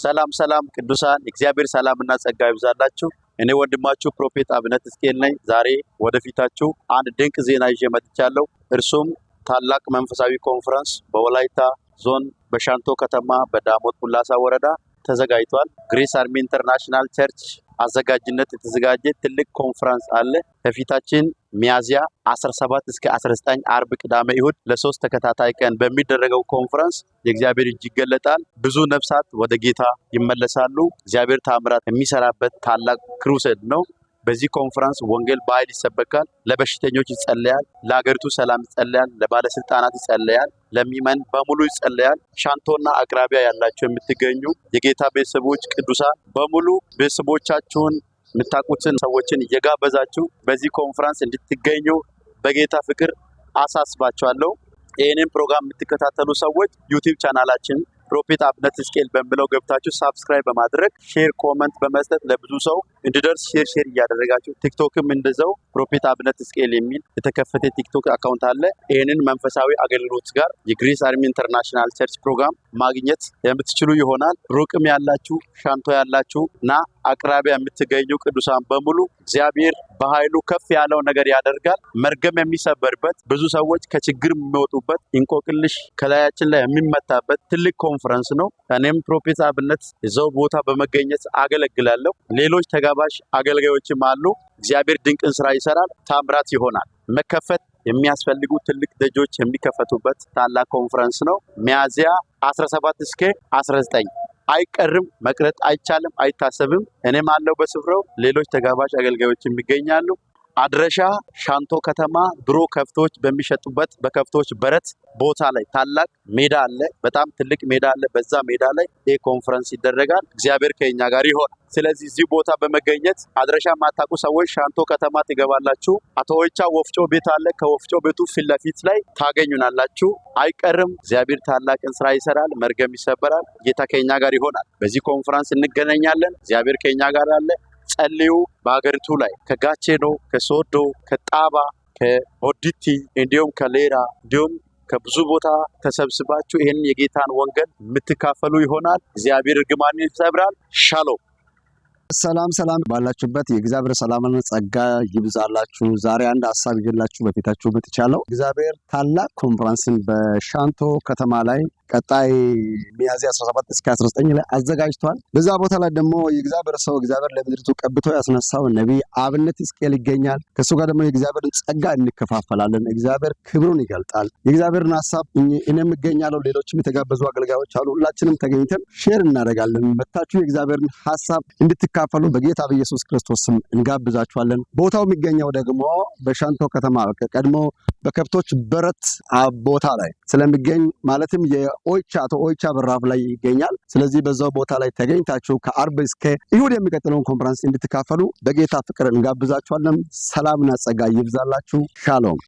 ሰላም ቅዱሳን እግዚአብሔር ሰላምና ጸጋ ይብዛላችሁ። እኔ ወንድማችሁ ፕሮፌት አብነት እስቄል ነኝ። ዛሬ ወደፊታችሁ አንድ ድንቅ ዜና ይዤ መጥቻለሁ። እርሱም ታላቅ መንፈሳዊ ኮንፈረንስ በወላይታ ዞን በሻንቶ ከተማ በዳሞት ቡላሳ ወረዳ ተዘጋጅቷል። ግሬስ አርሚ ኢንተርናሽናል ቸርች አዘጋጅነት የተዘጋጀ ትልቅ ኮንፈረንስ አለ። ከፊታችን ሚያዚያ 17 እስከ 19 አርብ፣ ቅዳሜ፣ እሁድ ለሶስት ተከታታይ ቀን በሚደረገው ኮንፈረንስ የእግዚአብሔር እጅ ይገለጣል። ብዙ ነፍሳት ወደ ጌታ ይመለሳሉ። እግዚአብሔር ታምራት የሚሰራበት ታላቅ ክሩሴድ ነው። በዚህ ኮንፈረንስ ወንጌል በኃይል ይሰበካል። ለበሽተኞች ይጸለያል። ለሀገሪቱ ሰላም ይጸለያል። ለባለስልጣናት ይጸለያል። ለሚመን በሙሉ ይጸለያል። ሻንቶና አቅራቢያ ያላችሁ የምትገኙ የጌታ ቤተሰቦች ቅዱሳን በሙሉ ቤተሰቦቻችሁን የምታውቁትን ሰዎችን እየጋበዛችሁ በዚህ ኮንፈረንስ እንድትገኙ በጌታ ፍቅር አሳስባችኋለሁ። ይህንን ፕሮግራም የምትከታተሉ ሰዎች ዩቲዩብ ቻናላችን ፕሮፌት አብነት እስቄል በሚለው ገብታችሁ ሳብስክራይብ በማድረግ ሼር፣ ኮመንት በመስጠት ለብዙ ሰው እንዲደርስ ሼር እያደረጋችሁ ቲክቶክም እንደዛው ፕሮፌት አብነት እስቄል የሚል የተከፈተ ቲክቶክ አካውንት አለ። ይህንን መንፈሳዊ አገልግሎት ጋር የግሬስ አርሚ ኢንተርናሽናል ቸርች ፕሮግራም ማግኘት የምትችሉ ይሆናል። ሩቅም ያላችሁ ሻንቶ ያላችሁ እና አቅራቢያ የምትገኙ ቅዱሳን በሙሉ እግዚአብሔር በኃይሉ ከፍ ያለው ነገር ያደርጋል። መርገም የሚሰበርበት፣ ብዙ ሰዎች ከችግር የሚወጡበት፣ እንቆቅልሽ ከላያችን ላይ የሚመታበት ትልቅ ኮንፈረንስ ነው። እኔም ፕሮፌት አብነት እዛው ቦታ በመገኘት አገለግላለሁ። ሌሎች ተጋባዥ አገልጋዮችም አሉ። እግዚአብሔር ድንቅን ስራ ይሰራል። ታምራት ይሆናል። መከፈት የሚያስፈልጉ ትልቅ ደጆች የሚከፈቱበት ታላቅ ኮንፈረንስ ነው። ሚያዚያ 17 እስከ 19 አይቀርም። መቅረት አይቻልም፣ አይታሰብም። እኔም አለው በስፍራው። ሌሎች ተጋባዥ አገልጋዮች ይገኛሉ። አድራሻ ሻንቶ ከተማ ድሮ ከፍቶች በሚሸጡበት በከፍቶች በረት ቦታ ላይ ታላቅ ሜዳ አለ። በጣም ትልቅ ሜዳ አለ። በዛ ሜዳ ላይ ይህ ኮንፈረንስ ይደረጋል። እግዚአብሔር ከኛ ጋር ይሆናል። ስለዚህ እዚህ ቦታ በመገኘት አድራሻ የማታውቁ ሰዎች ሻንቶ ከተማ ትገባላችሁ። አቶ ሆይቻ ወፍጮ ቤት አለ። ከወፍጮ ቤቱ ፊት ለፊት ላይ ታገኙናላችሁ። አይቀርም። እግዚአብሔር ታላቅን ስራ ይሰራል። መርገም ይሰበራል። ጌታ ከኛ ጋር ይሆናል። በዚህ ኮንፈረንስ እንገናኛለን። እግዚአብሔር ከኛ ጋር አለ። ጸልዩ። በሀገሪቱ ላይ ከጋቼኖ፣ ከሶዶ፣ ከጣባ፣ ከሆዲቲ እንዲሁም ከሌራ እንዲሁም ከብዙ ቦታ ተሰብስባችሁ ይህንን የጌታን ወንጌል የምትካፈሉ ይሆናል። እግዚአብሔር እርግማንን ይሰብራል። ሻሎም። ሰላም ባላችሁበት የእግዚአብሔር ሰላምና ጸጋ ይብዛላችሁ። ዛሬ አንድ ሐሳብ ይዤላችሁ በፊታችሁ መጥቻለሁ። እግዚአብሔር ታላቅ ኮንፈረንስን በሻንቶ ከተማ ላይ ቀጣይ ሚያዝያ 17 እስከ 19 ላይ አዘጋጅቷል። በዛ ቦታ ላይ ደግሞ የእግዚአብሔር ሰው እግዚአብሔር ለምድሪቱ ቀብቶ ያስነሳው ነቢይ አብነት እስቄል ይገኛል። ከሱ ጋር ደግሞ የእግዚአብሔርን ጸጋ እንከፋፈላለን። እግዚአብሔር ክብሩን ይገልጣል። የእግዚአብሔርን ሐሳብ እኔም እገኛለሁ። ሌሎችም የተጋበዙ አገልጋዮች አሉ። ሁላችንም ተገኝተን ሼር እናደርጋለን። መታችሁ የእግዚአብሔርን ሐሳብ እንድትካፈሉ በጌታ በኢየሱስ ክርስቶስ ስም እንጋብዛችኋለን። ቦታው የሚገኘው ደግሞ በሻንቶ ከተማ ቀድሞ በከብቶች በረት ቦታ ላይ ስለሚገኝ ማለትም ኦይቻ በራፍ ላይ ይገኛል። ስለዚህ በዛው ቦታ ላይ ተገኝታችሁ ከአርብ እስከ እሁድ የሚቀጥለውን ኮንፈረንስ እንድትካፈሉ በጌታ ፍቅር እንጋብዛችኋለን። ሰላምና ጸጋ ይብዛላችሁ። ሻሎም።